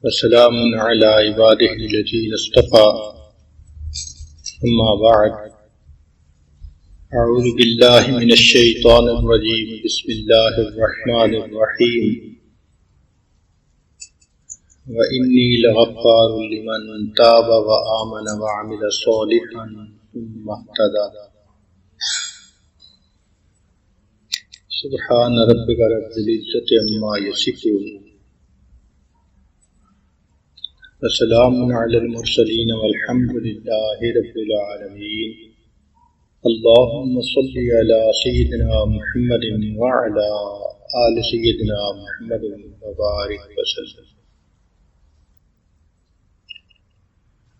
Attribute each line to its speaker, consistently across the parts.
Speaker 1: وسلام على عباده الذين اصطفى أما بعد أعوذ بالله من الشيطان الرجيم بسم الله الرحمن الرحيم وإني لغفار لمن تاب وآمن وعمل صالحا ثم اهتدى سبحان ربك رب العزة عما يصفون وسلام على المرسلين والحمد لله رب العالمين اللهم صل على سيدنا محمد وعلى آل سيدنا محمد وبارك وسلم۔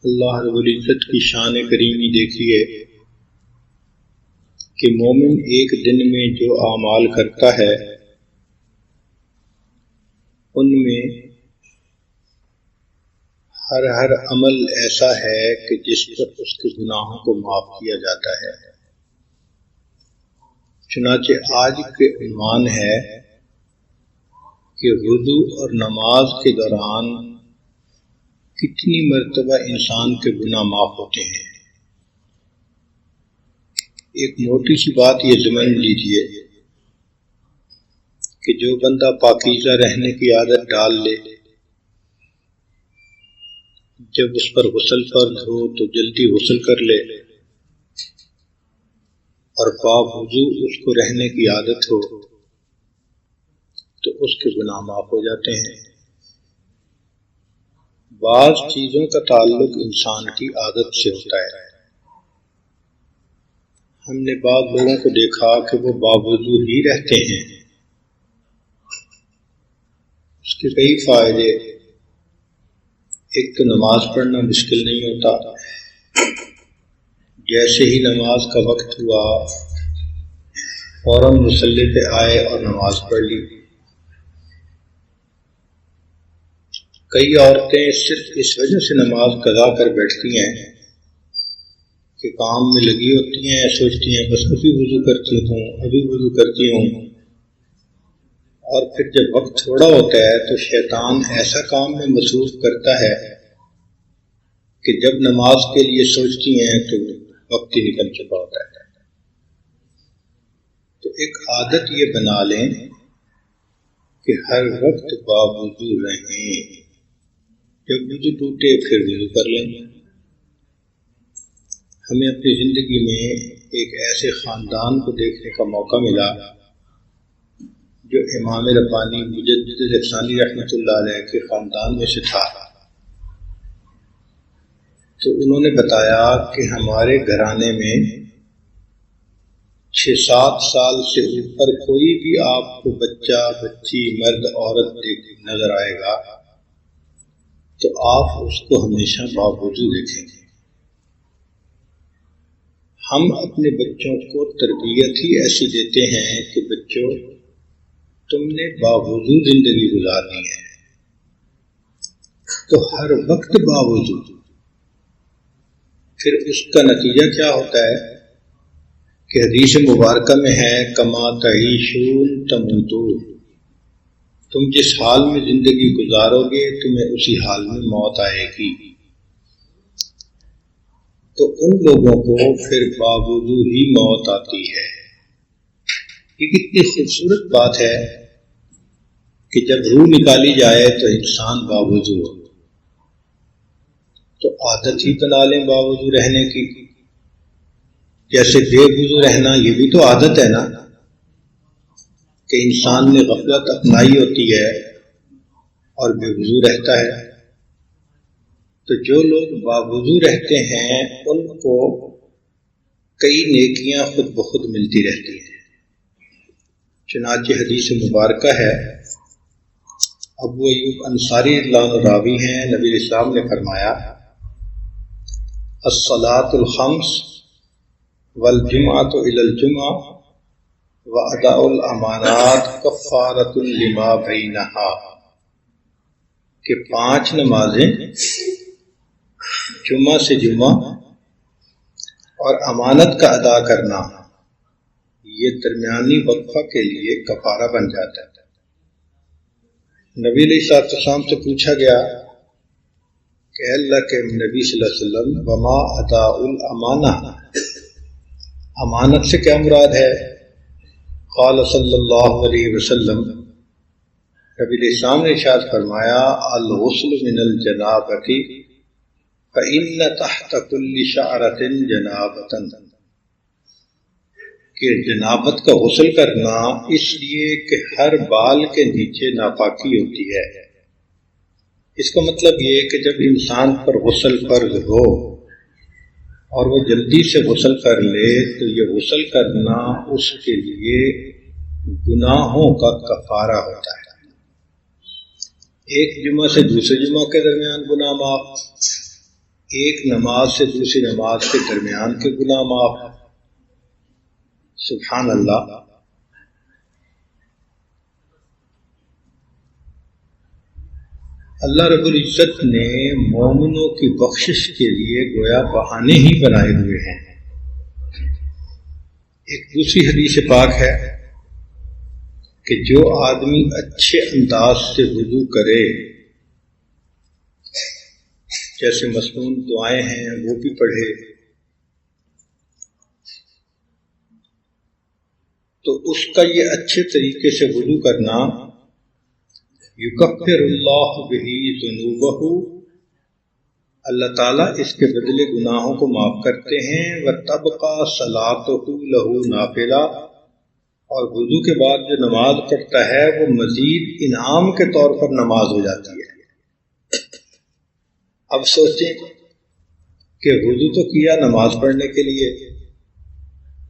Speaker 1: اللہ رب العزت کی شان کریمی دیکھیے کہ مومن ایک دن میں جو اعمال کرتا ہے ان میں ہر عمل ایسا ہے کہ جس پر اس کے گناہوں کو معاف کیا جاتا ہے۔ چنانچہ آج کے عنوان ہے کہ وضو اور نماز کے دوران کتنی مرتبہ انسان کے گناہ معاف ہوتے ہیں۔ ایک موٹی سی بات یہ سمجھ لیجیے کہ جو بندہ پاکیزہ رہنے کی عادت ڈال لے، جب اس پر غسل فرض ہو تو جلدی غسل کر لے، اور باوضو اس کو رہنے کی عادت ہو تو اس کے گناہ معاف ہو جاتے ہیں۔ بعض چیزوں کا تعلق انسان کی عادت سے ہوتا ہے۔ ہم نے بعض لوگوں کو دیکھا کہ وہ باوضو ہی رہتے ہیں۔ اس کے کئی فائدے، ایک تو نماز پڑھنا مشکل نہیں ہوتا، جیسے ہی نماز کا وقت ہوا فوراً مصلی پہ آئے اور نماز پڑھ لی۔ کئی عورتیں صرف اس وجہ سے نماز قضا کر بیٹھتی ہیں کہ کام میں لگی ہوتی ہیں، سوچتی ہیں بس ابھی وضو کرتی ہوں، اور پھر جب وقت تھوڑا ہوتا ہے تو شیطان ایسا کام میں مصروف کرتا ہے کہ جب نماز کے لیے سوچتی ہیں تو وقت ہی نکل چکا ہوتا ہے۔ تو ایک عادت یہ بنا لیں کہ ہر وقت باوضو رہیں، جب وضو ٹوٹے پھر وضو کر لیں۔ ہمیں اپنی زندگی میں ایک ایسے خاندان کو دیکھنے کا موقع ملا جو امام ربانی مجدد الافسانی رحمۃ اللہ علیہ کے خاندان میں سے تھا۔ تو انہوں نے بتایا کہ ہمارے گھرانے میں 6-7 سال سے اوپر کوئی بھی آپ کو بچہ، بچی، مرد، عورت نظر آئے گا تو آپ اس کو ہمیشہ باوضو دیکھیں گے۔ ہم اپنے بچوں کو تربیت ہی ایسی دیتے ہیں کہ بچوں تم نے باوضو زندگی گزارنی ہے، تو ہر وقت باوضو۔ پھر اس کا نتیجہ کیا ہوتا ہے کہ حدیث مبارکہ میں ہے کما تعیشون تموتون، تم جس حال میں زندگی گزارو گے تمہیں اسی حال میں موت آئے گی۔ تو ان لوگوں کو پھر باوضو ہی موت آتی ہے۔ یہ کتنی خوبصورت بات ہے کہ جب روح نکالی جائے تو انسان باوضو ہو۔ تو عادت ہی بنا لیں باوضو رہنے کی، جیسے بے وضو رہنا یہ بھی تو عادت ہے نا، کہ انسان نے غفلت اپنائی ہوتی ہے اور بے وضو رہتا ہے۔ تو جو لوگ باوضو رہتے ہیں ان کو کئی نیکیاں خود بخود ملتی رہتی ہیں۔ چنانچہ حدیث مبارکہ ہے، ابو ایوب انصاری اللہ عنہ راوی ہیں، نبی اسلام نے فرمایا الصلاۃ الخمس والجمعۃ الی الجمعہ واداء الامانات کفارۃ لما بینہا، کہ 5 نمازیں جمعہ سے جمعہ اور امانت کا ادا کرنا یہ درمیانی وقفہ کے لیے کفارہ بن جاتا ہے۔ نبی علیہ السلام سے پوچھا گیا کہ اللہ کے نبی صلی اللہ علیہ وسلم وما اداء الامانہ، امانت سے کیا مراد ہے؟ قال صلی اللہ علیہ وسلم، نبی علیہ السلام نے ارشاد فرمایا الغسل من الجنابۃ فإن تحت كل شعرۃ جنابۃ، کہ جنابت کا غسل کرنا اس لیے کہ ہر بال کے نیچے ناپاکی ہوتی ہے۔ اس کا مطلب یہ کہ جب انسان پر غسل فرض ہو اور وہ جلدی سے غسل کر لے تو یہ غسل کرنا اس کے لیے گناہوں کا کفارہ ہوتا ہے۔ ایک جمعہ سے دوسرے جمعہ کے درمیان گناہ معاف، ایک نماز سے دوسری نماز کے درمیان کے گناہ معاف۔ سبحان اللہ۔ اللہ رب العزت نے مومنوں کی بخشش کے لیے گویا بہانے ہی بنائے ہوئے ہیں۔ ایک دوسری حدیث پاک ہے کہ جو آدمی اچھے انداز سے وضو کرے، جیسے مسنون دعائیں ہیں وہ بھی پڑھے، تو اس کا یہ اچھے طریقے سے وضو کرنا یکفر اللہ بہ ذنوبہ، اللہ تعالیٰ اس کے بدلے گناہوں کو معاف کرتے ہیں۔ وتبقى صلاتہ لہ نافلہ، اور وضو کے بعد جو نماز پڑھتا ہے وہ مزید انعام کے طور پر نماز ہو جاتی ہے۔ اب سوچیں کہ وضو تو کیا نماز پڑھنے کے لیے،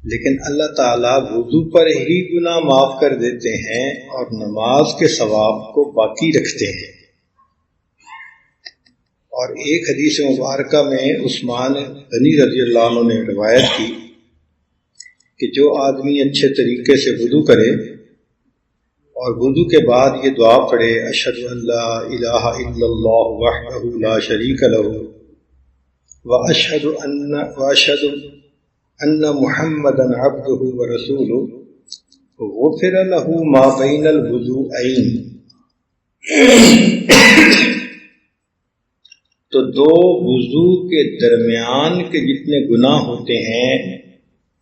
Speaker 1: لیکن اللہ تعالیٰ وضو پر ہی گناہ معاف کر دیتے ہیں اور نماز کے ثواب کو باقی رکھتے ہیں۔ اور ایک حدیث مبارکہ میں عثمان غنی رضی اللہ عنہ نے روایت کی کہ جو آدمی اچھے طریقے سے وضو کرے اور وضو کے بعد یہ دعا پڑھے اشہد ان لا الہ الا اللہ وحدہ لا شریک لہ واشہد ان محمدا عبدہ ورسولہ غفر لہ ما بین الوضوءین، تو دو وضو کے درمیان کے جتنے گناہ ہوتے ہیں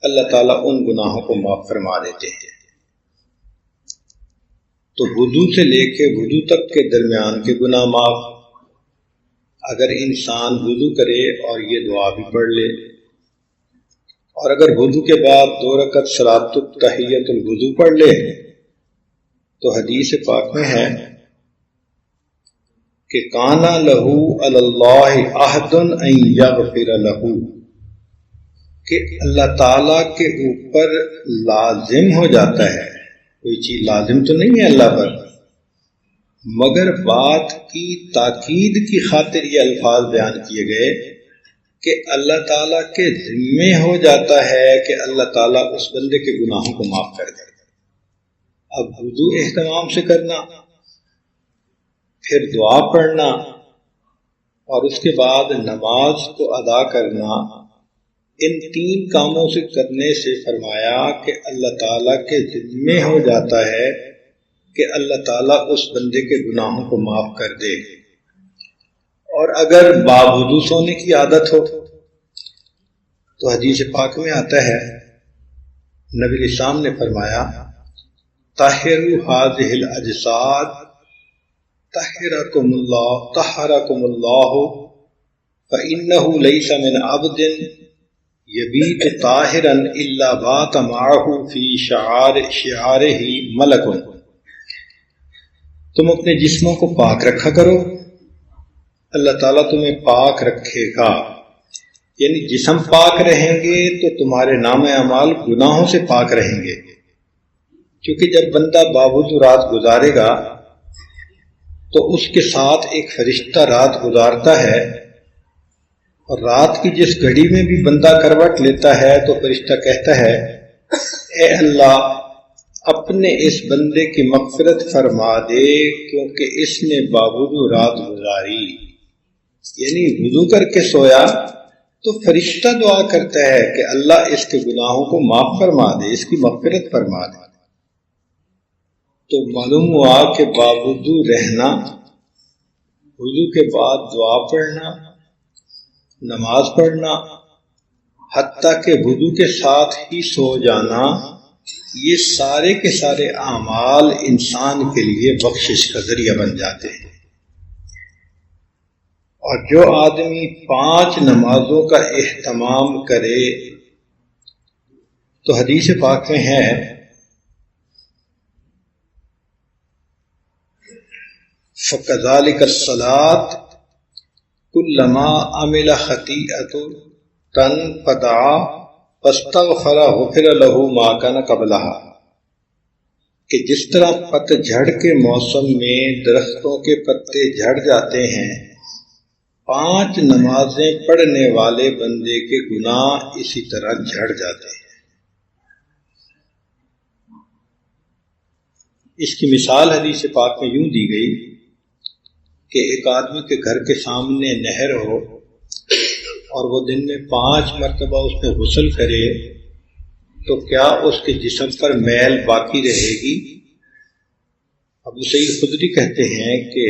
Speaker 1: اللہ تعالیٰ ان گناہوں کو معاف فرما دیتے ہیں۔ تو وضو سے لے کے وضو تک کے درمیان کے گناہ معاف، اگر انسان وضو کرے اور یہ دعا بھی پڑھ لے، اور اگر وضو کے بعد 2 رکعت صلاۃ تحیۃ الوضو پڑھ لے تو حدیث پاک میں ہے کہ کان لہ علی اللہ عہد ان یغفر لہ، کہ اللہ تعالیٰ کے اوپر لازم ہو جاتا ہے، کوئی چیز لازم تو نہیں ہے اللہ پر، مگر بات کی تاکید کی خاطر یہ الفاظ بیان کیے گئے کہ اللہ تعالیٰ کے ذمے ہو جاتا ہے کہ اللہ تعالیٰ اس بندے کے گناہوں کو معاف کر دے۔ اب وضو اہتمام سے کرنا، پھر دعا پڑھنا اور اس کے بعد نماز کو ادا کرنا، ان 3 کاموں سے کرنے سے فرمایا کہ اللہ تعالیٰ کے ذمے ہو جاتا ہے کہ اللہ تعالیٰ اس بندے کے گناہوں کو معاف کر دے۔ اور اگر باوضو سونے کی عادت ہو تو حدیث پاک میں آتا ہے نبی علیہ السلام نے فرمایا طہروا هذه الاجساد طہرکم اللہ فإنه ليس من عبد یبیت طاہرا الا بات معه في شعاره ملک، تم اپنے جسموں کو پاک رکھا کرو، اللہ تعالیٰ تمہیں پاک رکھے گا، یعنی جسم پاک رہیں گے تو تمہارے نام اعمال گناہوں سے پاک رہیں گے، کیونکہ جب بندہ باوضو رات گزارے گا تو اس کے ساتھ ایک فرشتہ رات گزارتا ہے، اور رات کی جس گھڑی میں بھی بندہ کروٹ لیتا ہے تو فرشتہ کہتا ہے اے اللہ اپنے اس بندے کی مغفرت فرما دے کیونکہ اس نے باوضو رات گزاری، یعنی وضو کر کے سویا تو فرشتہ دعا کرتا ہے کہ اللہ اس کے گناہوں کو معاف فرما دے، اس کی مغفرت فرما دے۔ تو معلوم ہوا کہ باوضو رہنا وضو کے بعد دعا پڑھنا، نماز پڑھنا، حتیٰ کہ وضو کے ساتھ ہی سو جانا، یہ سارے کے سارے اعمال انسان کے لیے بخشش کا ذریعہ بن جاتے ہیں۔ اور جو آدمی 5 نمازوں کا اہتمام کرے تو حدیث پاک میں ہے فَكَذَلِكَ الصَّلَاةُ كُلَّمَا عَمِلَ خَطِيئَةٌ تَنْفَدَعَ فَاسْتَغْفَرَ غُفِرَ لَهُ مَا كَانَ قَبْلَهَا، کہ جس طرح پت جھڑ کے موسم میں درختوں کے پتے جھڑ جاتے ہیں، 5 نمازیں پڑھنے والے بندے کے گناہ اسی طرح جھڑ جاتے ہیں۔ اس کی مثال حدیث پاک میں یوں دی گئی کہ ایک آدمی کے گھر کے سامنے نہر ہو اور وہ دن میں 5 مرتبہ اس میں غسل کرے تو کیا اس کے جسم پر میل باقی رہے گی؟ ابو سعید خدری کہتے ہیں کہ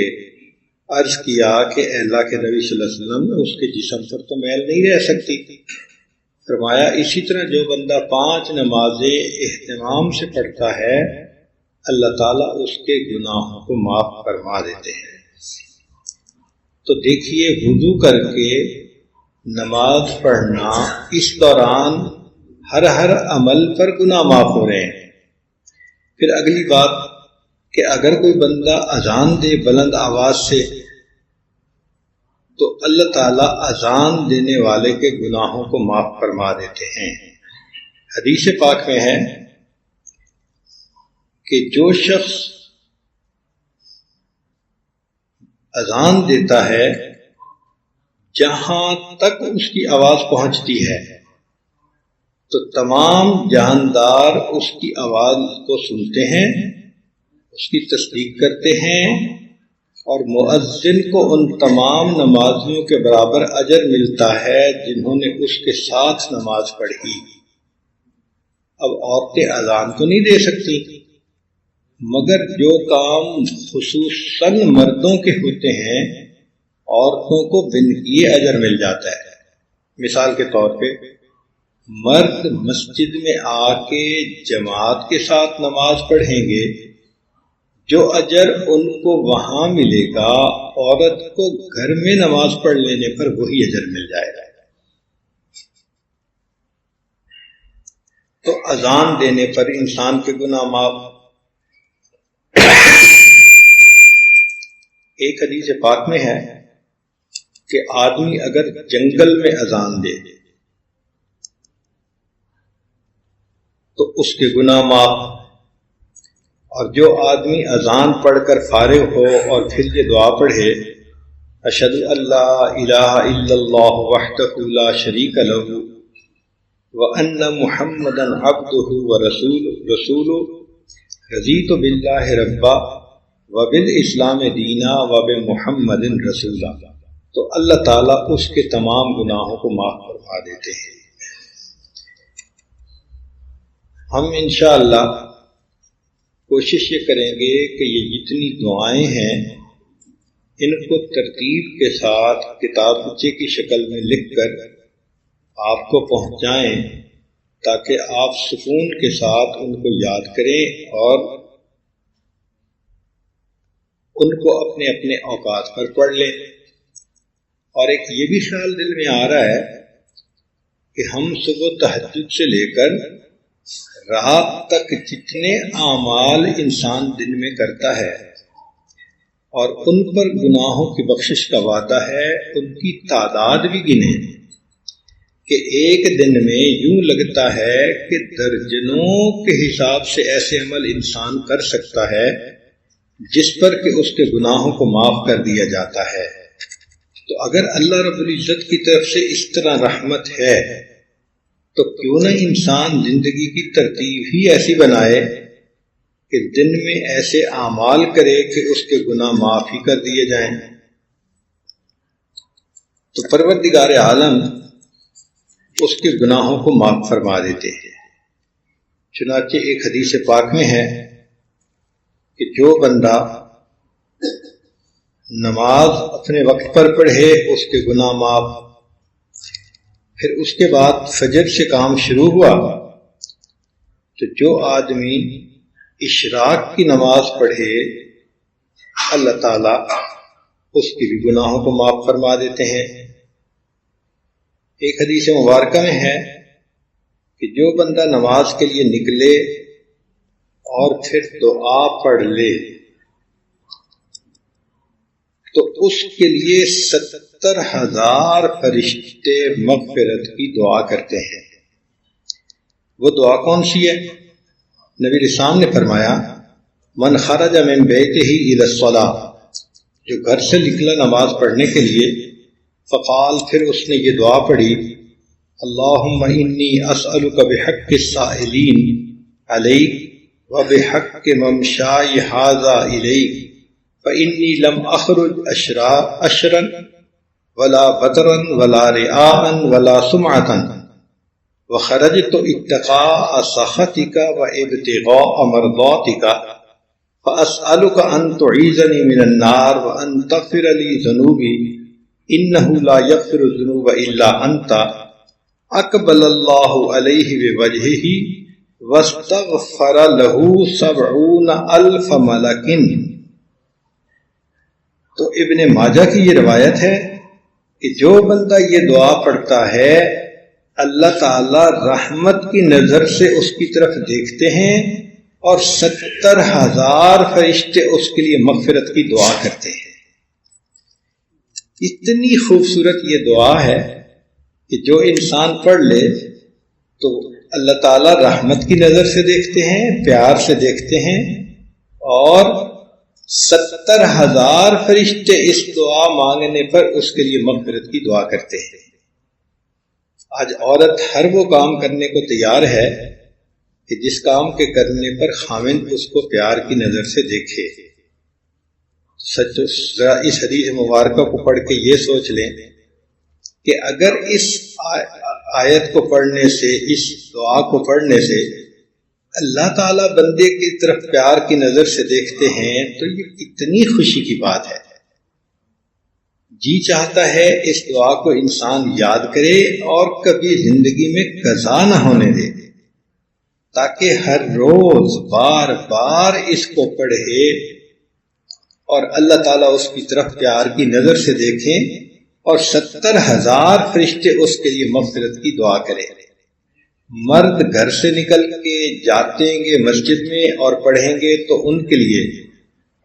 Speaker 1: عرض کیا کہ اے اللہ کے نبی صلی اللہ علیہ وسلم، اس کے جسم پر تو میل نہیں رہ سکتی۔ فرمایا اسی طرح جو بندہ 5 نمازیں اہتمام سے پڑھتا ہے، اللہ تعالیٰ اس کے گناہوں کو معاف فرما دیتے ہیں۔ تو دیکھیے، وضو کر کے نماز پڑھنا، اس دوران ہر عمل پر گناہ معاف ہو رہے ہیں۔ پھر اگلی بات کہ اگر کوئی بندہ اذان دے بلند آواز سے تو اللہ تعالیٰ اذان دینے والے کے گناہوں کو معاف فرما دیتے ہیں۔ حدیث پاک میں ہے کہ جو شخص اذان دیتا ہے، جہاں تک اس کی آواز پہنچتی ہے تو تمام جاندار اس کی آواز کو سنتے ہیں، اس کی تصدیق کرتے ہیں، اور مؤذن کو ان تمام نمازیوں کے برابر اجر ملتا ہے جنہوں نے اس کے ساتھ نماز پڑھی۔ اب عورتیں اذان تو نہیں دے سکتی، مگر جو کام خصوصاً مردوں کے ہوتے ہیں، عورتوں کو بن کیے اجر مل جاتا ہے۔ مثال کے طور پہ مرد مسجد میں آ کے جماعت کے ساتھ نماز پڑھیں گے، جو اجر ان کو وہاں ملے گا، عورت کو گھر میں نماز پڑھ لینے پر وہی اجر مل جائے گا۔ تو اذان دینے پر انسان کے گناہ معاف۔ ایک حدیث پاک میں ہے کہ آدمی اگر جنگل میں اذان دے تو اس کے گناہ معاف، اور جو آدمی اذان پڑھ کر فارغ ہو اور پھر یہ دعا پڑھے اشہد ان لا الہ الا اللہ وحدہ لا شریک لہ وان محمدا عبدہ ورسولہ رضیت باللہ ربا وبالاسلام دینا وبمحمد رسولا، تو اللہ تعالیٰ اس کے تمام گناہوں کو معاف فرما دیتے ہیں۔ ہم انشاءاللہ کوشش یہ کریں گے کہ یہ جتنی دعائیں ہیں ان کو ترتیب کے ساتھ کتابچے کی شکل میں لکھ کر آپ کو پہنچائیں، تاکہ آپ سکون کے ساتھ ان کو یاد کریں اور ان کو اپنے اپنے اوقات پر پڑھ لیں۔ اور ایک یہ بھی خیال دل میں آ رہا ہے کہ ہم صبح تہجد سے لے کر رات تک جتنے اعمال انسان دن میں کرتا ہے اور ان پر گناہوں کی بخشش کا وعدہ ہے، ان کی تعداد بھی گنیں کہ ایک دن میں یوں لگتا ہے کہ درجنوں کے حساب سے ایسے عمل انسان کر سکتا ہے جس پر کہ اس کے گناہوں کو معاف کر دیا جاتا ہے۔ تو اگر اللہ رب العزت کی طرف سے اس طرح رحمت ہے تو کیوں نہ انسان زندگی کی ترتیب ہی ایسی بنائے کہ دن میں ایسے اعمال کرے کہ اس کے گناہ معاف ہی کر دیے جائیں۔ تو پروردگار عالم اس کے گناہوں کو معاف فرما دیتے ہیں۔ چنانچہ ایک حدیث پاک میں ہے کہ جو بندہ نماز اپنے وقت پر پڑھے اس کے گناہ معاف۔ پھر اس کے بعد فجر سے کام شروع ہوا تو جو آدمی اشراق کی نماز پڑھے اللہ تعالیٰ اس کی بھی گناہوں کو معاف فرما دیتے ہیں۔ ایک حدیث مبارکہ میں ہے کہ جو بندہ نماز کے لیے نکلے اور پھر دعا پڑھ لے تو اس کے لیے 70,000 فرشتے مغفرت کی دعا کرتے ہیں۔ وہ دعا کون سی ہے؟ نبی اسلام نے فرمایا من خرج من بیتہ الی الصلاۃ، جو گھر سے نکلا نماز پڑھنے کے لیے، فقال، پھر اس نے یہ دعا پڑھی، اللہم انی اسألک بحق السائلین علیک وبحق ممشائی ھذا الیک فإنی لم اخرج اشرا ولا بطرا ولا رئاء ولا سمعة وخرجت اتقاء سخطك وابتغاء مرضاتك فأسألك أن تعيذني من النار وأن تغفر لي ذنوبي إنه لا يغفر الذنوب إلا أنت أقبل الله عليه بوجهه واستغفر له 70,000 ملك۔ تو ابن ماجہ کی یہ روایت ہے کہ جو بندہ یہ دعا پڑھتا ہے اللہ تعالی رحمت کی نظر سے اس کی طرف دیکھتے ہیں اور 70,000 فرشتے اس کے لیے مغفرت کی دعا کرتے ہیں۔ اتنی خوبصورت یہ دعا ہے کہ جو انسان پڑھ لے تو اللہ تعالی رحمت کی نظر سے دیکھتے ہیں، پیار سے دیکھتے ہیں، اور 70,000 فرشتے اس دعا مانگنے پر اس کے لیے مغفرت کی دعا کرتے ہیں۔ آج عورت ہر وہ کام کرنے کو تیار ہے کہ جس کام کے کرنے پر خاوند اس کو پیار کی نظر سے دیکھے۔ ذرا اس حدیث مبارکہ کو پڑھ کے یہ سوچ لیں کہ اگر اس آیت کو پڑھنے سے، اس دعا کو پڑھنے سے اللہ تعالیٰ بندے کی طرف پیار کی نظر سے دیکھتے ہیں تو یہ کتنی خوشی کی بات ہے۔ جی چاہتا ہے اس دعا کو انسان یاد کرے اور کبھی زندگی میں قضا نہ ہونے دے، تاکہ ہر روز بار بار اس کو پڑھے اور اللہ تعالیٰ اس کی طرف پیار کی نظر سے دیکھیں اور 70,000 فرشتے اس کے لیے مغفرت کی دعا کریں۔ مرد گھر سے نکل کے جاتے گے مسجد میں اور پڑھیں گے تو ان کے لیے،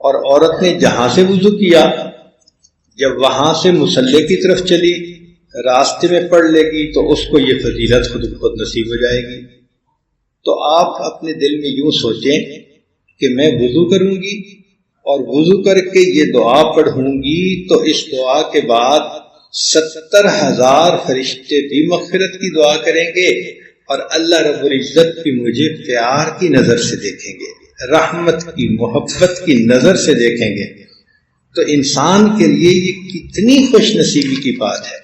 Speaker 1: اور عورت نے جہاں سے وضو کیا جب وہاں سے مصلی کی طرف چلی راستے میں پڑھ لے گی تو اس کو یہ فضیلت خود بخود نصیب ہو جائے گی۔ تو آپ اپنے دل میں یوں سوچیں کہ میں وضو کروں گی اور وضو کر کے یہ دعا پڑھوں گی تو اس دعا کے بعد 70,000 فرشتے بھی مغفرت کی دعا کریں گے اور اللہ رب العزت بھی مجھے پیار کی نظر سے دیکھیں گے، رحمت کی، محبت کی نظر سے دیکھیں گے۔ تو انسان کے لیے یہ کتنی خوش نصیبی کی بات ہے،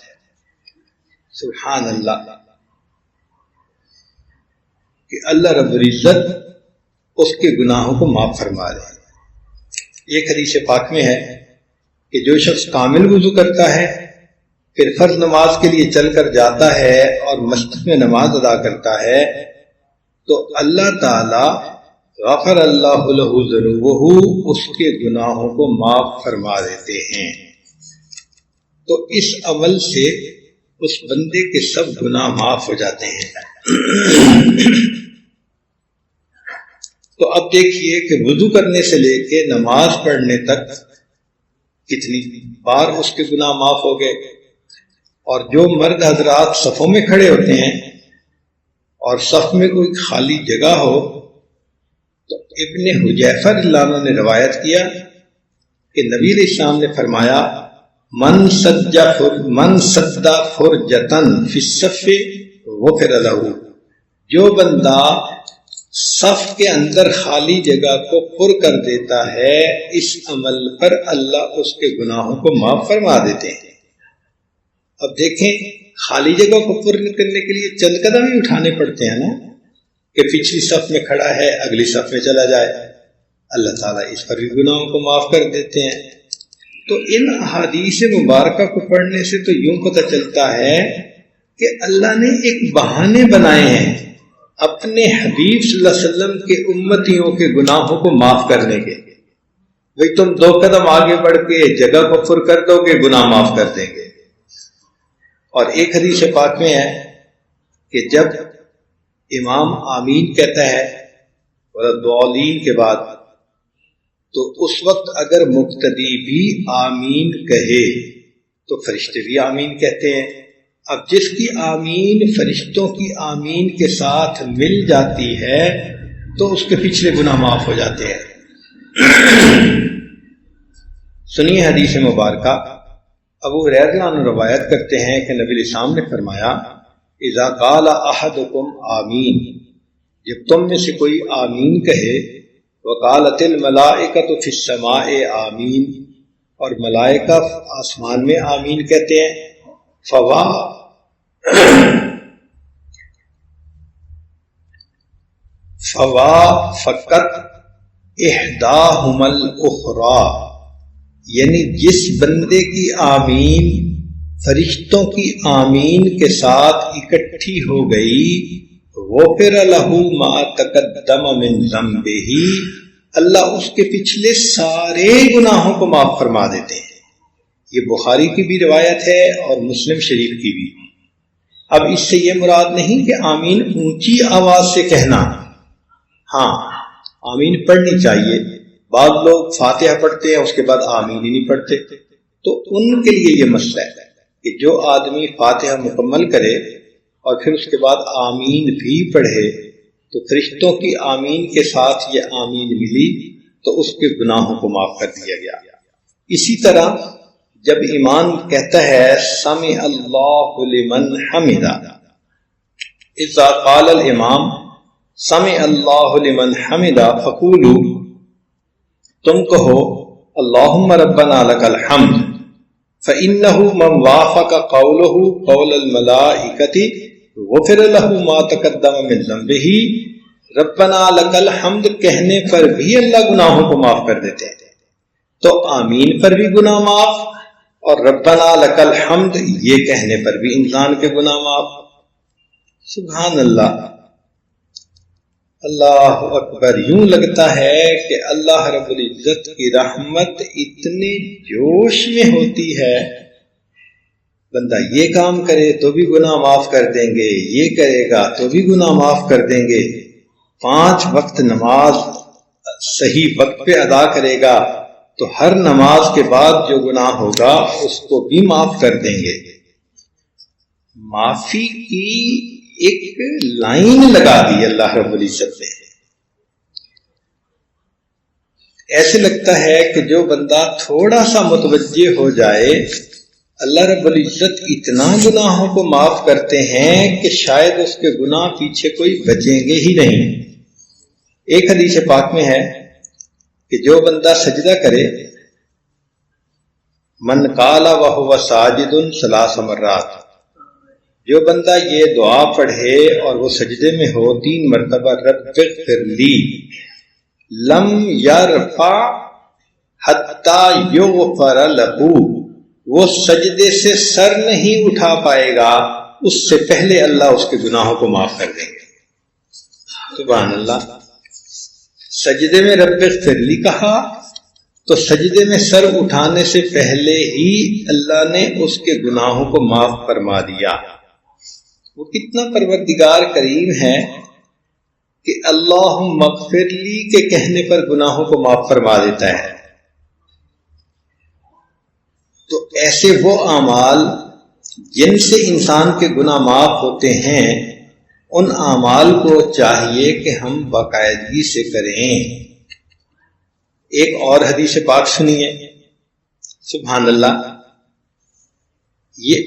Speaker 1: سبحان اللہ، کہ اللہ رب العزت اس کے گناہوں کو معاف فرما دے۔ ایک حدیث پاک میں ہے کہ جو شخص کامل وضو کرتا ہے پھر فرض نماز کے لیے چل کر جاتا ہے اور مسجد میں نماز ادا کرتا ہے تو اللہ تعالی غفر اللہ لہ ذنوبہ، اس کے گناہوں کو معاف فرما دیتے ہیں۔ تو اس عمل سے اس بندے کے سب گناہ معاف ہو جاتے ہیں۔ تو اب دیکھیے کہ وضو کرنے سے لے کے نماز پڑھنے تک کتنی بار اس کے گناہ معاف ہو گئے۔ اور جو مرد حضرات صفوں میں کھڑے ہوتے ہیں اور صف میں کوئی خالی جگہ ہو تو ابن حذیفہ رضی اللہ عنہ نے روایت کیا کہ نبی علیہ السلام نے فرمایا من سد فرجتن فی الصف غفر لہ، جو بندہ صف کے اندر خالی جگہ کو پر کر دیتا ہے اس عمل پر اللہ اس کے گناہوں کو معاف فرما دیتے ہیں۔ اب دیکھیں خالی جگہ کو پر کرنے کے لیے چند قدم ہی اٹھانے پڑتے ہیں نا، کہ پچھلی صف میں کھڑا ہے اگلی صف میں چلا جائے، اللہ تعالیٰ اس پر بھی گناہوں کو معاف کر دیتے ہیں۔ تو ان احادیث مبارکہ کو پڑھنے سے تو یوں پتہ چلتا ہے کہ اللہ نے ایک بہانے بنائے ہیں اپنے حبیب صلی اللہ علیہ وسلم کے امتیوں کے گناہوں کو معاف کرنے کے. بھئی تم 2 قدم آگے بڑھ کے جگہ کو پر کر دو گے، گناہ معاف کر دیں گے. اور ایک حدیث پاک میں ہے کہ جب امام آمین کہتا ہے والضالین کے بعد، تو اس وقت اگر مقتدی بھی آمین کہے تو فرشتے بھی آمین کہتے ہیں. اب جس کی آمین فرشتوں کی آمین کے ساتھ مل جاتی ہے تو اس کے پچھلے گناہ معاف ہو جاتے ہیں. سنیے حدیث مبارکہ. ابو ہریرہ عنہ روایت کرتے ہیں کہ نبی علیہ السلام نے فرمایا اذا قال احدکم آمین، جب تم میں سے کوئی آمین کہے، وقالت الملائکۃ فی السماء آمین، اور ملائکہ آسمان میں آمین کہتے ہیں، فقط احداہم الاخری، یعنی جس بندے کی آمین فرشتوں کی آمین کے ساتھ اکٹھی ہو گئی، غفر لہ ما تقدم من ذنبہ، اللہ اس کے پچھلے سارے گناہوں کو معاف فرما دیتے ہیں. یہ بخاری کی بھی روایت ہے اور مسلم شریف کی بھی. اب اس سے یہ مراد نہیں کہ آمین اونچی آواز سے کہنا، ہاں آمین پڑھنی چاہیے. بعض لوگ فاتحہ پڑھتے ہیں اس کے بعد آمین ہی نہیں پڑھتے، تو ان کے لیے یہ مسئلہ ہے کہ جو آدمی فاتحہ مکمل کرے اور پھر اس کے بعد آمین بھی پڑھے تو فرشتوں کی آمین کے ساتھ یہ آمین ملی تو اس کے گناہوں کو معاف کر دیا گیا. اسی طرح جب ایمان کہتا ہے سمع اللہ لمن حمدہ، اذا قال الامام سمع اللہ لمن حمدہ فقولوا، تم کہو اللہم ربنا لک الحمد، فإنہ من وافق قولہ قول الملائکۃ غفر لہ ما تقدم من ذنبہ. ربنا لک الحمد کہنے پر بھی اللہ گناہوں کو معاف کر دیتے ہیں، تو آمین پر بھی گناہ معاف اور ربنا لک الحمد یہ کہنے پر بھی انسان کے گناہ معاف. سبحان اللہ، اللہ اکبر. یوں لگتا ہے کہ اللہ رب العزت کی رحمت اتنے جوش میں ہوتی ہے، بندہ یہ کام کرے تو بھی گناہ معاف کر دیں گے، یہ کرے گا تو بھی گناہ معاف کر دیں گے، 5 وقت نماز صحیح وقت پہ ادا کرے گا تو ہر نماز کے بعد جو گناہ ہوگا اس کو بھی معاف کر دیں گے. معافی کی ایک لائن لگا دی اللہ رب العزت نے. ایسے لگتا ہے کہ جو بندہ تھوڑا سا متوجہ ہو جائے، اللہ رب العزت اتنا گناہوں کو معاف کرتے ہیں کہ شاید اس کے گناہ پیچھے کوئی بچیں گے ہی نہیں. ایک حدیث پاک میں ہے کہ جو بندہ سجدہ کرے، من قال وهو ساجد 3 مرات، جو بندہ یہ دعا پڑھے اور وہ سجدے میں ہو 3 مرتبہ، رب اغفر لی، لم یرفع حتی یغفر لہ، وہ سجدے سے سر نہیں اٹھا پائے گا اس سے پہلے اللہ اس کے گناہوں کو معاف کر دیں گے. سبحان اللہ. سجدے میں رب اغفر لی کہا تو سجدے میں سر اٹھانے سے پہلے ہی اللہ نے اس کے گناہوں کو معاف فرما دیا. وہ کتنا پروردگار کریم ہے کہ اللہم اغفر لی کے کہنے پر گناہوں کو معاف فرما دیتا ہے. تو ایسے وہ اعمال جن سے انسان کے گناہ معاف ہوتے ہیں، ان اعمال کو چاہیے کہ ہم باقاعدگی سے کریں. ایک اور حدیث پاک سنیے. سبحان اللہ. یہ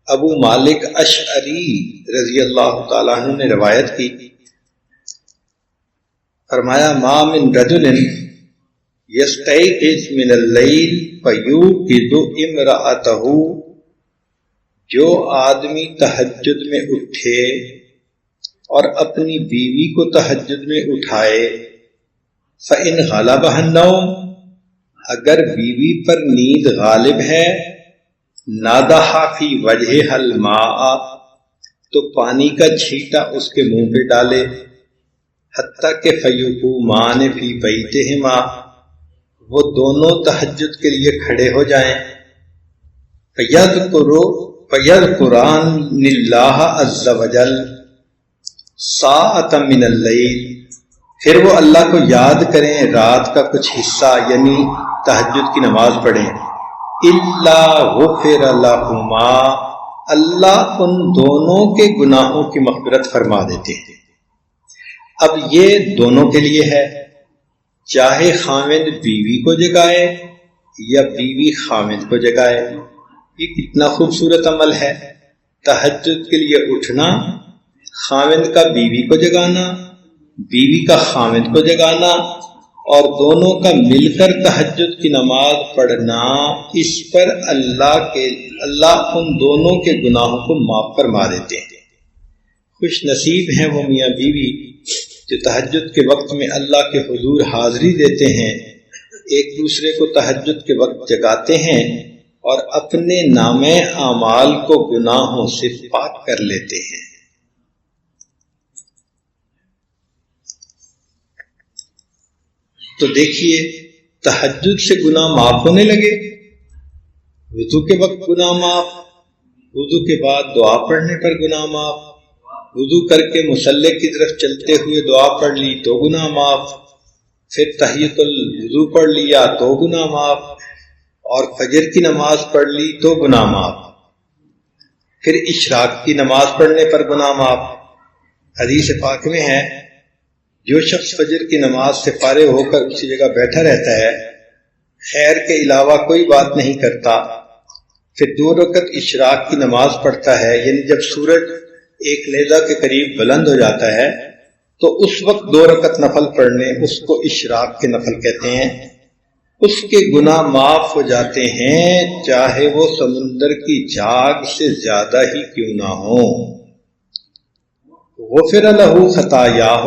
Speaker 1: ابو مالک اشعری رضی اللہ تعالیٰ عنہ نے روایت کی. فرمایا ما من رجل یستیقظ من اللیل فیوقظ امرأته، جو آدمی تہجد میں اٹھے اور اپنی بیوی کو تہجد میں اٹھائے، فإن غلبها النوم، اگر بیوی پر نیند غالب ہے نادھا فی وجہ الماء تو پانی کا چھینٹا اس کے منہ پہ ڈالے، حتیٰ کہ فیقومان فی بیتہما وہ دونوں تہجد کے لیے کھڑے ہو جائیں، فیذکران اللہ عز وجل ساعۃ من اللیل، پھر وہ اللہ کو یاد کریں رات کا کچھ حصہ، یعنی تہجد کی نماز پڑھیں، الا غفر لہما اللہ ان دونوں کے گناہوں کی مغفرت فرما دیتے ہیں۔ اب یہ دونوں کے لیے ہے، چاہے خاوند بیوی کو جگائے یا بیوی خاوند کو جگائے۔ یہ کتنا خوبصورت عمل ہے، تہجد کے لیے اٹھنا، خاوند کا بیوی کو جگانا، بیوی کا خاوند کو جگانا، اور دونوں کا مل کر تہجد کی نماز پڑھنا، اس پر اللہ ان دونوں کے گناہوں کو معاف فرما دیتے ہیں۔ خوش نصیب ہیں وہ میاں بیوی جو تہجد کے وقت میں اللہ کے حضور حاضری دیتے ہیں، ایک دوسرے کو تہجد کے وقت جگاتے ہیں اور اپنے نامہ اعمال کو گناہوں سے پاک کر لیتے ہیں۔ تو دیکھیے تہجد سے گناہ معاف ہونے لگے، وضو کے وقت گناہ معاف، وضو کے بعد دعا پڑھنے پر گناہ معاف، وضو کر کے مصلی کی طرف چلتے ہوئے دعا پڑھ لی تو گناہ معاف، پھر تحیۃ الوضو پڑھ لیا تو گناہ معاف، اور فجر کی نماز پڑھ لی تو گناہ معاف، پھر اشراق کی نماز پڑھنے پر گناہ معاف۔ حدیث پاک میں ہے جو شخص فجر کی نماز سے فارغ ہو کر اسی جگہ بیٹھا رہتا ہے، خیر کے علاوہ کوئی بات نہیں کرتا، پھر 2 رکعت اشراق کی نماز پڑھتا ہے، یعنی جب سورج ایک نیزہ کے قریب بلند ہو جاتا ہے تو اس وقت 2 رکعت نفل پڑھنے، اس کو اشراق کے نفل کہتے ہیں، اس کے گناہ معاف ہو جاتے ہیں، چاہے وہ سمندر کی جھاگ سے زیادہ ہی کیوں نہ ہو۔ غفر لہ خطایاہ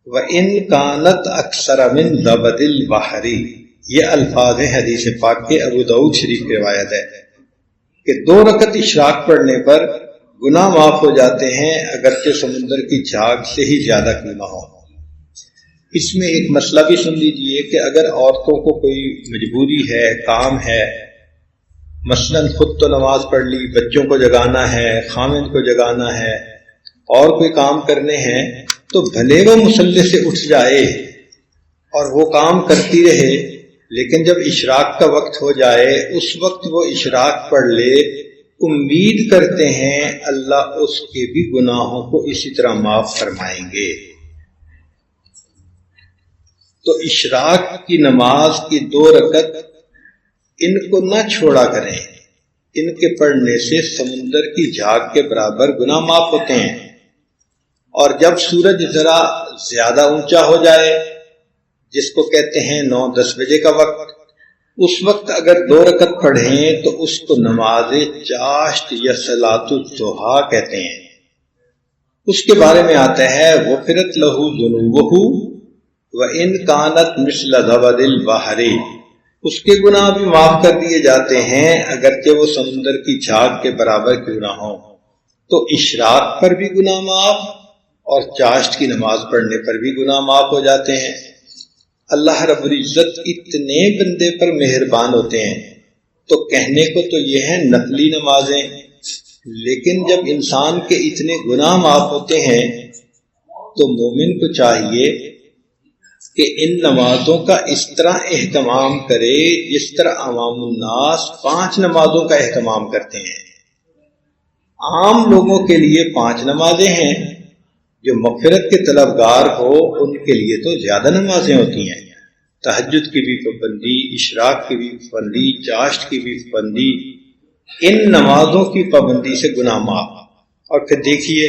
Speaker 1: وَإِن كَانَتْ أَكْثَرَ مِنْ زَبَدِ الْبَحْرِ، یہ الفاظ ہیں حدیث پاک کے، ابو داؤد شریف کی روایت ہے کہ 2 رکعت اشراق پڑھنے پر گناہ معاف ہو جاتے ہیں اگرچہ سمندر کی جھاگ سے ہی زیادہ کیوں نہ ہو۔ اس میں ایک مسئلہ بھی سن لیجئے کہ اگر عورتوں کو کوئی مجبوری ہے، کام ہے، مثلا خود تو نماز پڑھ لی، بچوں کو جگانا ہے، خاوند کو جگانا ہے، اور کوئی کام کرنے ہیں، تو بھلے وہ مصلی سے اٹھ جائے اور وہ کام کرتی رہے، لیکن جب اشراق کا وقت ہو جائے اس وقت وہ اشراق پڑھ لے، امید کرتے ہیں اللہ اس کے بھی گناہوں کو اسی طرح معاف فرمائیں گے۔ تو اشراق کی نماز کی 2 رکعت ان کو نہ چھوڑا کریں، ان کے پڑھنے سے سمندر کی جھاگ کے برابر گناہ معاف ہوتے ہیں۔ اور جب سورج ذرا زیادہ اونچا ہو جائے، جس کو کہتے ہیں 9-10 بجے کا وقت، اس وقت اگر 2 رکعت پڑھیں تو اس کو نماز چاشت یا صلاۃ الضحیٰ کہتے ہیں۔ اس کے بارے میں آتا ہے غفرت لہ ذنوبہ وَإِن كَانَتْ مِثْلَ زَبَدِ الْبَحْرِ، اس کے گناہ بھی معاف کر دیے جاتے ہیں اگرچہ وہ سمندر کی جھاگ کے برابر کیوں نہ ہو۔ تو اشراق پر بھی گناہ معاف اور چاشت کی نماز پڑھنے پر بھی گناہ معاف ہو جاتے ہیں۔ اللہ رب العزت اتنے بندے پر مہربان ہوتے ہیں، تو کہنے کو تو یہ ہیں نفلی نمازیں، لیکن جب انسان کے اتنے گناہ معاف ہوتے ہیں تو مومن کو چاہیے کہ ان نمازوں کا اس طرح اہتمام کرے جس طرح عوام الناس 5 نمازوں کا اہتمام کرتے ہیں۔ عام لوگوں کے لیے 5 نمازیں ہیں، جو مغفرت کے طلبگار ہو ان کے لیے تو زیادہ نمازیں ہوتی ہیں، تہجد کی بھی پابندی، اشراق کی بھی پابندی، چاشت کی بھی پابندی، ان نمازوں کی پابندی سے گناہ معاف۔ اور پھر دیکھیے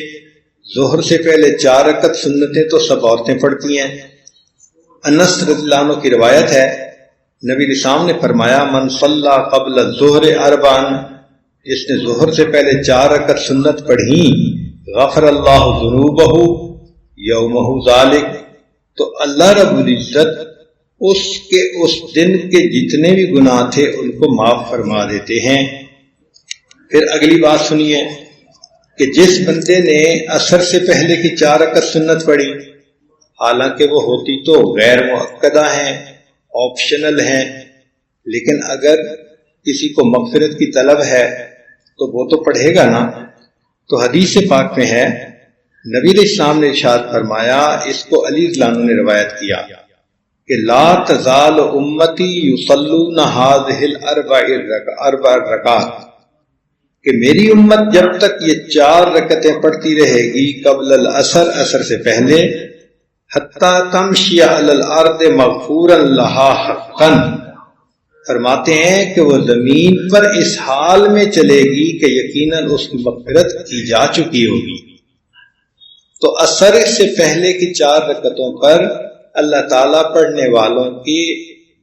Speaker 1: ظہر سے پہلے 4 رکعت سنتیں تو سب عورتیں پڑھتی ہیں۔ انس رضی اللہ عنہ کی روایت ہے، نبی اسلام نے فرمایا من صلی قبل الظہر 4، جس نے ظہر سے پہلے 4 رکعت سنت پڑھی، غفر اللہ ذنوبہ یومہ ذالک، تو اللہ رب العزت اس دن کے جتنے بھی گناہ تھے ان کو معاف فرما دیتے ہیں۔ پھر اگلی بات سنیے کہ جس بندے نے عصر سے پہلے کی 4 رکعت سنت پڑھی، حالانکہ وہ ہوتی تو غیر مؤکدہ ہیں، آپشنل ہیں، لیکن اگر کسی کو مغفرت کی طلب ہے تو وہ تو پڑھے گا نا۔ تو حدیث پاک میں ہے، نبی علیہ السلام نے ارشاد فرمایا، اس کو علی رضی اللہ عنہ نے روایت کیا کہ لا تزال امتی یصلون هذه الاربع رکعات، کہ میری امت جب تک یہ 4 رکعتیں پڑھتی رہے گی قبل العصر، عصر سے پہلے، حتی تمشی علی الارض مغفورا لها حقا، فرماتے ہیں کہ وہ زمین پر اس حال میں چلے گی کہ یقیناً اس کی مغفرت کی جا چکی ہوگی۔ تو عصر سے پہلے کی 4 رکعتوں پر اللہ تعالیٰ پڑھنے والوں کی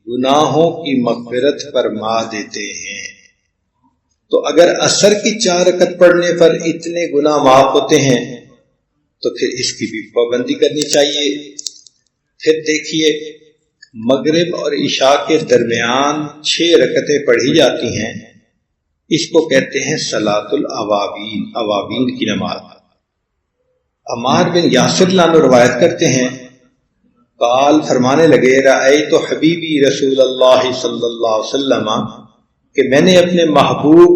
Speaker 1: گناہوں کی مغفرت فرما دیتے ہیں۔ تو اگر عصر کی 4 رکعت پڑھنے پر اتنے گناہ معاف ہوتے ہیں تو پھر اس کی بھی پابندی کرنی چاہیے۔ پھر دیکھیے، مغرب اور عشاء کے درمیان 6 رکعتیں پڑھی جاتی ہیں، اس کو کہتے ہیں صلاۃ الاوابین، اوابین کی نماز۔ عمار بن یاسر اللہ عنہ روایت کرتے ہیں، قال فرمانے لگے، رأیت حبیبی رسول اللہ صلی اللہ علیہ وسلم، کہ میں نے اپنے محبوب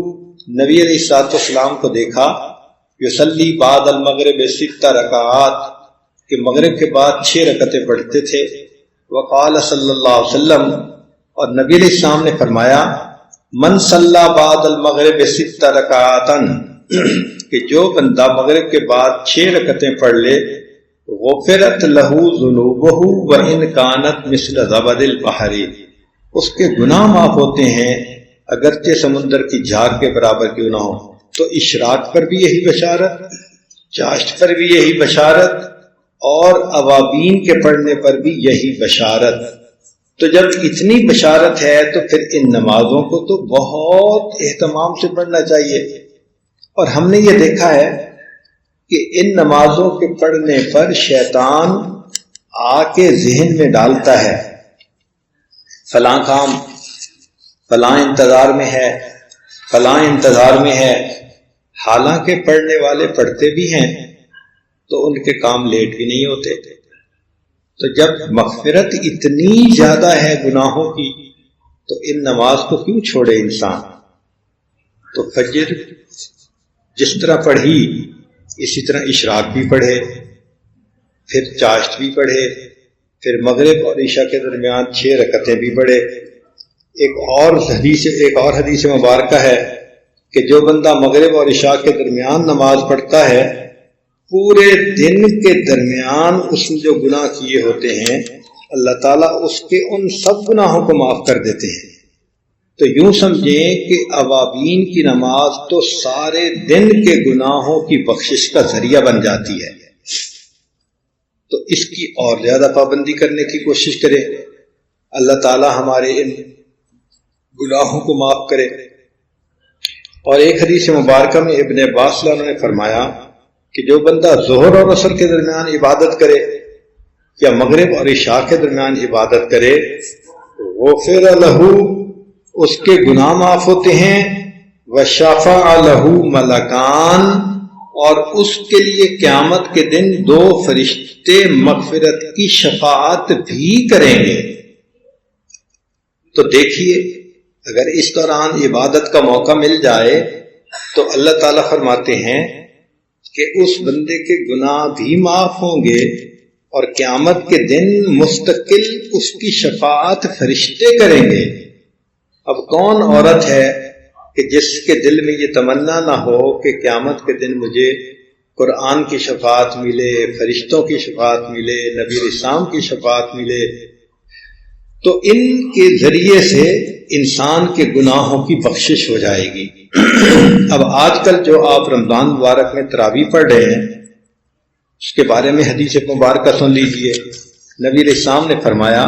Speaker 1: نبی علیہ الصلوۃ والسلام کو دیکھا، یصلی بعد المغرب 6 رکعات، کہ مغرب کے بعد 6 رکعتیں پڑھتے تھے۔ وقال صلی اللہ علیہ وسلم، اور نبی علیہ السلام نے فرمایا، من صلی بعد المغرب 6 رکعاتا، کہ جو بندہ مغرب کے بعد 6 رکعتیں پڑھ لے، غفرت لہ ذنوبہ وان کانت مثل زبد البحر، اس کے گناہ معاف ہوتے ہیں اگرچہ سمندر کی جھاگ کے برابر کیوں نہ ہو۔ تو اشراق پر بھی یہی بشارت، چاشت پر بھی یہی بشارت، اور اوابین کے پڑھنے پر بھی یہی بشارت۔ تو جب اتنی بشارت ہے تو پھر ان نمازوں کو تو بہت اہتمام سے پڑھنا چاہیے۔ اور ہم نے یہ دیکھا ہے کہ ان نمازوں کے پڑھنے پر شیطان آ کے ذہن میں ڈالتا ہے فلاں کام فلاں انتظار میں ہے، فلاں انتظار میں ہے، حالانکہ پڑھنے والے پڑھتے بھی ہیں تو ان کے کام لیٹ بھی نہیں ہوتے۔ تو جب مغفرت اتنی زیادہ ہے گناہوں کی تو ان نماز کو کیوں چھوڑے انسان؟ تو فجر جس طرح پڑھی اسی طرح اشراق بھی پڑھے، پھر چاشت بھی پڑھے، پھر مغرب اور عشاء کے درمیان 6 رکعتیں بھی پڑھے۔ ایک اور حدیث مبارکہ ہے کہ جو بندہ مغرب اور عشاء کے درمیان نماز پڑھتا ہے، پورے دن کے درمیان اس نے جو گناہ کیے ہوتے ہیں اللہ تعالیٰ اس کے ان سب گناہوں کو معاف کر دیتے ہیں۔ تو یوں سمجھیں کہ اوابین کی نماز تو سارے دن کے گناہوں کی بخشش کا ذریعہ بن جاتی ہے۔ تو اس کی اور زیادہ پابندی کرنے کی کوشش کریں، اللہ تعالیٰ ہمارے ان گناہوں کو معاف کرے۔ اور ایک حدیث مبارکہ میں ابن عباس رضی اللہ عنہ نے فرمایا کہ جو بندہ ظہر اور عصر کے درمیان عبادت کرے یا مغرب اور عشاء کے درمیان عبادت کرے، غفر لہ، اس کے گناہ معاف ہوتے ہیں، وشفع لہ ملکان، اور اس کے لیے قیامت کے دن 2 فرشتے مغفرت کی شفاعت بھی کریں گے۔ تو دیکھیے، اگر اس دوران عبادت کا موقع مل جائے تو اللہ تعالیٰ فرماتے ہیں کہ اس بندے کے گناہ بھی معاف ہوں گے اور قیامت کے دن مستقل اس کی شفاعت فرشتے کریں گے۔ اب کون عورت ہے کہ جس کے دل میں یہ تمنا نہ ہو کہ قیامت کے دن مجھے قرآن کی شفاعت ملے، فرشتوں کی شفاعت ملے، نبی الاسلام کی شفاعت ملے؟ تو ان کے ذریعے سے انسان کے گناہوں کی بخشش ہو جائے گی۔ اب آج کل جو آپ رمضان مبارک میں تراویح پڑھ رہے ہیں، اس کے بارے میں حدیث مبارکہ سن لیجئے۔ نبی علیہ السلام نے فرمایا،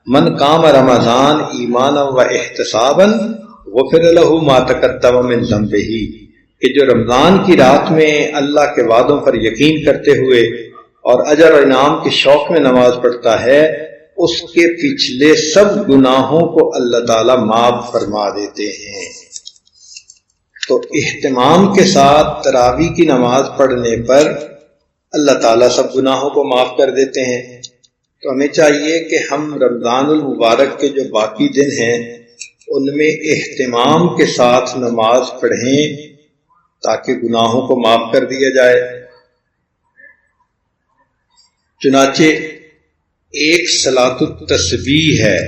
Speaker 1: من قام رمضان ایمانا و احتسابا غفر لہ ما تقدم من ذنبہ، کہ جو رمضان کی رات میں اللہ کے وعدوں پر یقین کرتے ہوئے اور اجر و انعام کے شوق میں نماز پڑھتا ہے، اس کے پچھلے سب گناہوں کو اللہ تعالیٰ معاف فرما دیتے ہیں۔ تو اہتمام کے ساتھ تراویح کی نماز پڑھنے پر اللہ تعالیٰ سب گناہوں کو معاف کر دیتے ہیں۔ تو ہمیں چاہیے کہ ہم رمضان المبارک کے جو باقی دن ہیں ان میں اہتمام کے ساتھ نماز پڑھیں تاکہ گناہوں کو معاف کر دیا جائے۔ چنانچہ ایک صلاۃ التسبیح ہے،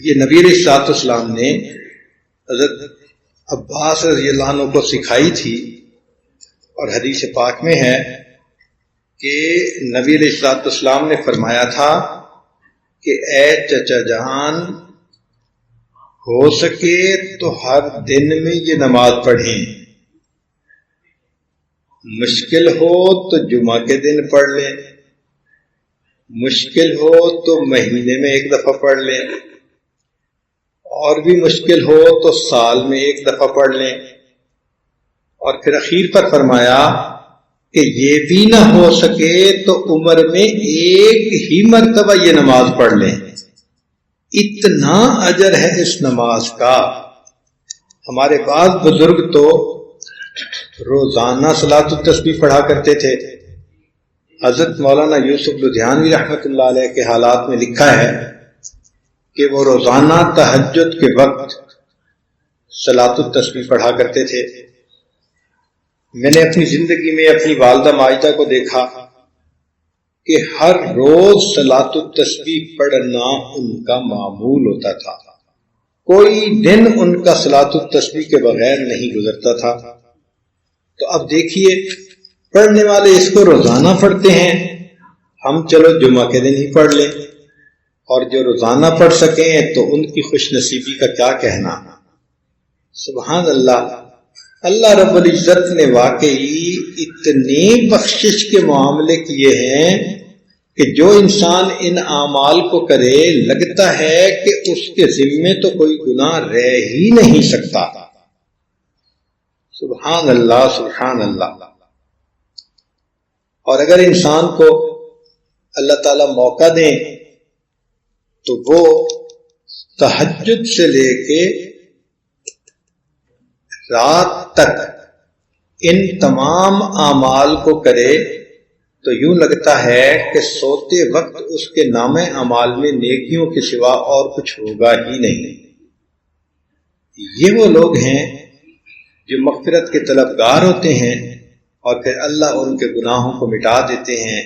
Speaker 1: یہ نبی علیہ الصلوۃ والسلام نے حضرت عباس رضی اللہ عنہ کو سکھائی تھی، اور حدیث پاک میں ہے کہ نبی علیہ الصلوۃ والسلام نے فرمایا تھا کہ اے چچا جان، ہو سکے تو ہر دن میں یہ نماز پڑھیں، مشکل ہو تو جمعہ کے دن پڑھ لیں، مشکل ہو تو مہینے میں ایک دفعہ پڑھ لیں، اور بھی مشکل ہو تو سال میں ایک دفعہ پڑھ لیں۔ اور پھر اخیر پر فرمایا کہ یہ بھی نہ ہو سکے تو عمر میں ایک ہی مرتبہ یہ نماز پڑھ لیں، اتنا اجر ہے اس نماز کا۔ ہمارے بعض بزرگ تو روزانہ صلاۃ التسبیح پڑھا کرتے تھے۔ حضرت مولانا یوسف لدھیانوی رحمۃ اللہ علیہ کے حالات میں لکھا ہے کہ وہ روزانہ تہجد کے وقت صلاۃ التسبیح پڑھا کرتے تھے۔ میں نے اپنی زندگی میں اپنی والدہ ماجدہ کو دیکھا کہ ہر روز صلاۃ التسبیح پڑھنا ان کا معمول ہوتا تھا، کوئی دن ان کا صلاۃ التسبیح کے بغیر نہیں گزرتا تھا۔ تو اب دیکھیے، پڑھنے والے اس کو روزانہ پڑھتے ہیں، ہم چلو جمعہ کے دن ہی پڑھ لیں، اور جو روزانہ پڑھ سکیں تو ان کی خوش نصیبی کا کیا کہنا۔ سبحان اللہ، اللہ رب العزت نے واقعی اتنے بخشش کے معاملے کیے ہیں کہ جو انسان ان اعمال کو کرے لگتا ہے کہ اس کے ذمے تو کوئی گناہ رہ ہی نہیں سکتا۔ سبحان اللہ، سبحان اللہ۔ اور اگر انسان کو اللہ تعالی موقع دیں تو وہ تہجد سے لے کے رات تک ان تمام اعمال کو کرے تو یوں لگتا ہے کہ سوتے وقت اس کے نامہ اعمال میں نیکیوں کے سوا اور کچھ ہوگا ہی نہیں۔ یہ وہ لوگ ہیں جو مغفرت کے طلبگار ہوتے ہیں اور پھر اللہ ان کے گناہوں کو مٹا دیتے ہیں۔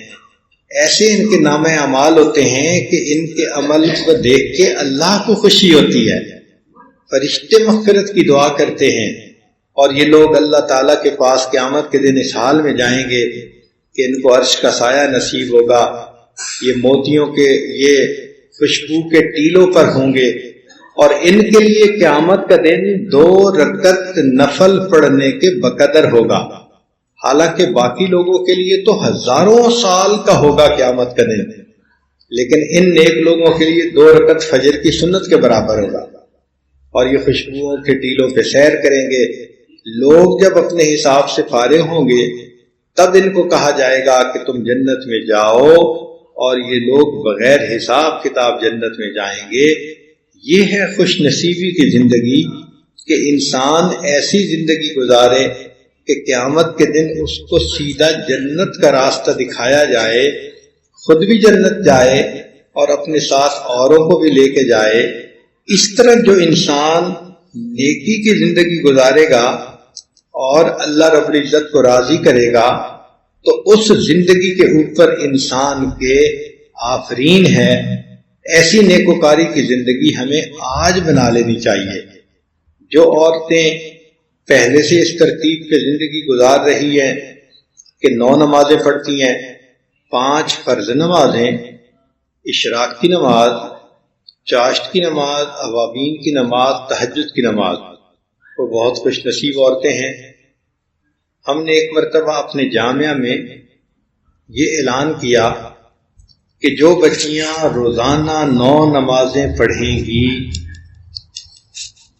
Speaker 1: ایسے ان کے نامہ اعمال ہوتے ہیں کہ ان کے عمل کو دیکھ کے اللہ کو خوشی ہوتی ہے، فرشتے مغفرت کی دعا کرتے ہیں، اور یہ لوگ اللہ تعالیٰ کے پاس قیامت کے دن اس حال میں جائیں گے کہ ان کو عرش کا سایہ نصیب ہوگا، یہ موتیوں کے یہ خوشبو کے ٹیلوں پر ہوں گے، اور ان کے لیے قیامت کا دن 2 رکعت نفل پڑھنے کے بقدر ہوگا، حالانکہ باقی لوگوں کے لیے تو ہزاروں سال کا ہوگا قیامت کا دن، لیکن ان نیک لوگوں کے لیے 2 رکعت فجر کی سنت کے برابر ہوگا، اور یہ خوشبوؤں کے ٹیلوں پہ سیر کریں گے۔ لوگ جب اپنے حساب سے فارغ ہوں گے تب ان کو کہا جائے گا کہ تم جنت میں جاؤ، اور یہ لوگ بغیر حساب کتاب جنت میں جائیں گے۔ یہ ہے خوش نصیبی کی زندگی کہ انسان ایسی زندگی گزارے کہ قیامت کے دن اس کو سیدھا جنت کا راستہ دکھایا جائے، خود بھی جنت جائے اور اپنے ساتھ اوروں کو بھی لے کے جائے۔ اس طرح جو انسان نیکی کی زندگی گزارے گا اور اللہ رب العزت کو راضی کرے گا تو اس زندگی کے اوپر انسان کے آفرین ہے۔ ایسی نیکوکاری کی زندگی ہمیں آج بنا لینی چاہیے۔ جو عورتیں پہلے سے اس ترتیب پہ زندگی گزار رہی ہیں کہ 9 نمازیں پڑھتی ہیں، 5 فرض نمازیں، اشراق کی نماز، چاشت کی نماز، اوابین کی نماز، تہجد کی نماز، وہ بہت خوش نصیب عورتیں ہیں۔ ہم نے ایک مرتبہ اپنے جامعہ میں یہ اعلان کیا کہ جو بچیاں روزانہ 9 نمازیں پڑھیں گی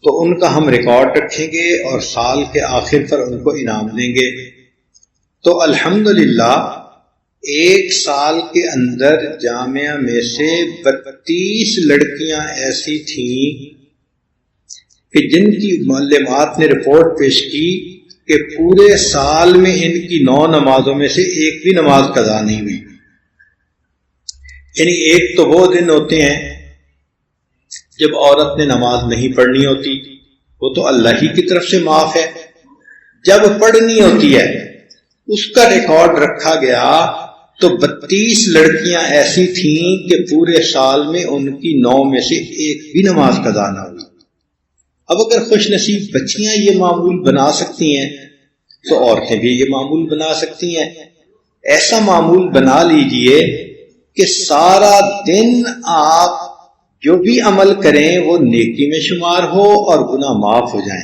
Speaker 1: تو ان کا ہم ریکارڈ رکھیں گے اور سال کے آخر پر ان کو انعام دیں گے۔ تو الحمدللہ ایک سال کے اندر جامعہ میں سے 32 لڑکیاں ایسی تھیں کہ جن کی معلمات نے رپورٹ پیش کی کہ پورے سال میں ان کی 9 نمازوں میں سے ایک بھی نماز قضا نہیں ہوئی. یعنی ایک تو وہ دن ہوتے ہیں جب عورت نے نماز نہیں پڑھنی ہوتی، وہ تو اللہ ہی کی طرف سے معاف ہے. جب پڑھنی ہوتی ہے اس کا ریکارڈ رکھا گیا تو 32 لڑکیاں ایسی تھیں کہ پورے سال میں ان کی 9 میں سے ایک بھی نماز قضا نہ ہوئی. اب اگر خوش نصیب بچیاں یہ معمول بنا سکتی ہیں تو عورتیں بھی یہ معمول بنا سکتی ہیں. ایسا معمول بنا لیجئے کہ سارا دن آپ جو بھی عمل کریں وہ نیکی میں شمار ہو اور گناہ معاف ہو جائیں.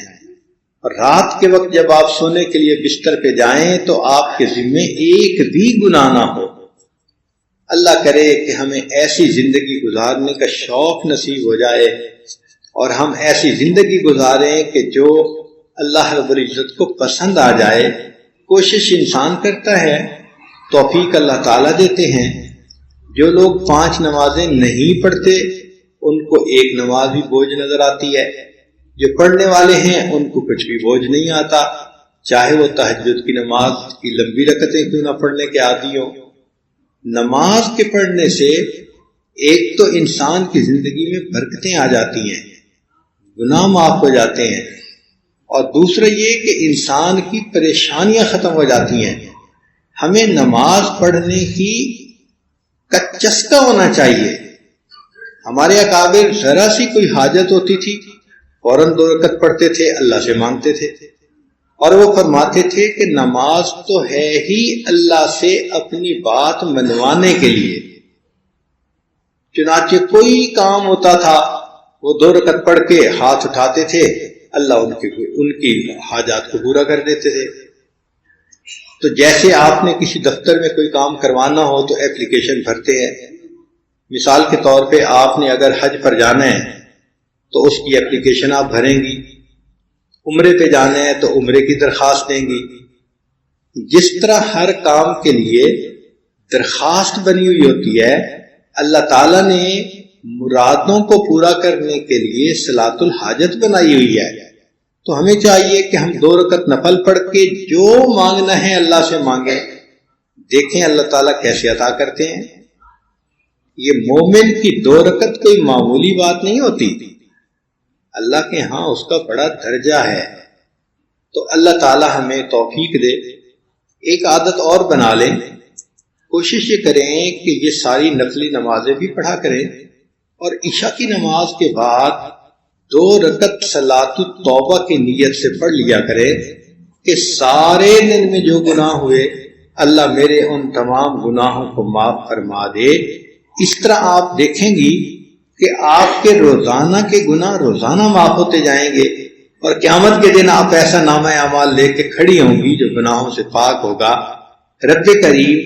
Speaker 1: اور رات کے وقت جب آپ سونے کے لیے بستر پہ جائیں تو آپ کے ذمے ایک بھی گناہ نہ ہو. اللہ کرے کہ ہمیں ایسی زندگی گزارنے کا شوق نصیب ہو جائے اور ہم ایسی زندگی گزاریں کہ جو اللہ رب العزت کو پسند آ جائے. کوشش انسان کرتا ہے، توفیق اللہ تعالیٰ دیتے ہیں. جو لوگ 5 نمازیں نہیں پڑھتے ان کو ایک نماز بھی بوجھ نظر آتی ہے. جو پڑھنے والے ہیں ان کو کچھ بھی بوجھ نہیں آتا، چاہے وہ تہجد کی نماز کی لمبی رکعتیں کیوں نہ پڑھنے کے عادی ہوں. نماز کے پڑھنے سے ایک تو انسان کی زندگی میں برکتیں آ جاتی ہیں، گناہ معاف ہو جاتے ہیں، اور دوسرا یہ کہ انسان کی پریشانیاں ختم ہو جاتی ہیں. ہمیں نماز پڑھنے کی کا چسکا ہونا چاہیے. ہمارے اکابر ذرا سی کوئی حاجت ہوتی تھی فوراً 2 رکعت پڑھتے تھے، اللہ سے مانگتے تھے، اور وہ فرماتے تھے کہ نماز تو ہے ہی اللہ سے اپنی بات منوانے کے لیے. چنانچہ کوئی کام ہوتا تھا وہ 2 رکعت پڑھ کے ہاتھ اٹھاتے تھے، اللہ ان کی حاجات کو پورا کر دیتے تھے. تو جیسے آپ نے کسی دفتر میں کوئی کام کروانا ہو تو ایپلیکیشن بھرتے ہیں. مثال کے طور پہ آپ نے اگر حج پر جانا ہے تو اس کی ایپلیکیشن آپ بھریں گی، عمرے پہ جانا ہے تو عمرے کی درخواست دیں گی. جس طرح ہر کام کے لیے درخواست بنی ہوئی ہوتی ہے، اللہ تعالیٰ نے مرادوں کو پورا کرنے کے لیے صلاۃ الحاجت بنائی ہوئی ہے. تو ہمیں چاہیے کہ ہم 2 رکعت نفل پڑھ کے جو مانگنا ہے اللہ سے مانگیں. دیکھیں اللہ تعالیٰ کیسے عطا کرتے ہیں. یہ مومن کی 2 رکعت کوئی معمولی بات نہیں ہوتی، اللہ کے ہاں اس کا بڑا درجہ ہے. تو اللہ تعالیٰ ہمیں توفیق دے. ایک عادت اور بنا لیں، کوشش یہ کریں کہ یہ ساری نفلی نمازیں بھی پڑھا کریں، اور عشاء کی نماز کے بعد 2 رکعت صلاۃ التوبہ کی نیت سے پڑھ لیا کرے کہ سارے دن میں جو گناہ ہوئے اللہ میرے ان تمام گناہوں کو معاف فرما دے. اس طرح آپ دیکھیں گی کہ آپ کے روزانہ کے گناہ روزانہ معاف ہوتے جائیں گے، اور قیامت کے دن آپ ایسا نامہ اعمال لے کے کھڑی ہوں گی جو گناہوں سے پاک ہوگا. رب کریم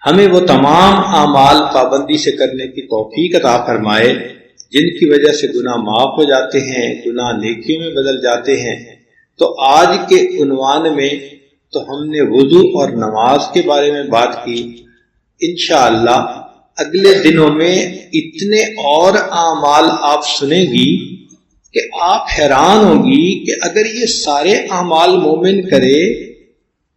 Speaker 1: ہمیں وہ تمام اعمال پابندی سے کرنے کی توفیق عطا فرمائے جن کی وجہ سے گناہ معاف ہو جاتے ہیں، گناہ نیکیوں میں بدل جاتے ہیں. تو آج کے عنوان میں تو ہم نے وضو اور نماز کے بارے میں بات کی. انشاءاللہ اگلے دنوں میں اتنے اور اعمال آپ سنیں گی کہ آپ حیران ہوگی کہ اگر یہ سارے اعمال مومن کرے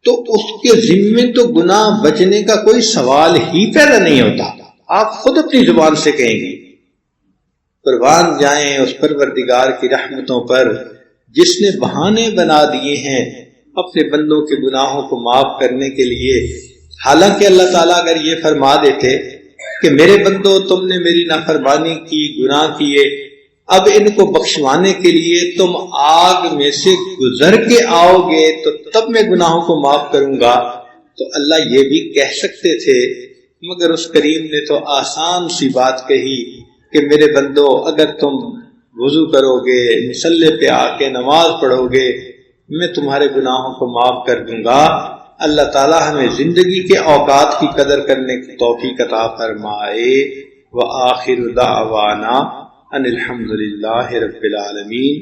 Speaker 1: تو اس کے ذمے تو گناہ بچنے کا کوئی سوال ہی پیدا نہیں ہوتا. آپ خود اپنی زبان سے کہیں گی. قربان جائیں اس پروردگار کی رحمتوں پر جس نے بہانے بنا دیے ہیں اپنے بندوں کے گناہوں کو معاف کرنے کے لیے. حالانکہ اللہ تعالیٰ اگر یہ فرما دیتے کہ میرے بندو تم نے میری نافرمانی کی، گناہ کیے، اب ان کو بخشوانے کے لیے تم آگ میں سے گزر کے آؤ گے تو تب میں گناہوں کو معاف کروں گا، تو اللہ یہ بھی کہہ سکتے تھے، مگر اس کریم نے تو آسان سی بات کہی کہ میرے بندو اگر تم وضو کرو گے، مصلی پہ آ کے نماز پڑھو گے، میں تمہارے گناہوں کو معاف کر دوں گا. اللہ تعالی ہمیں زندگی کے اوقات کی قدر کرنے کی توفیق عطا فرمائے. وآخر دعوانا ان الحمد للہ رب العالمین.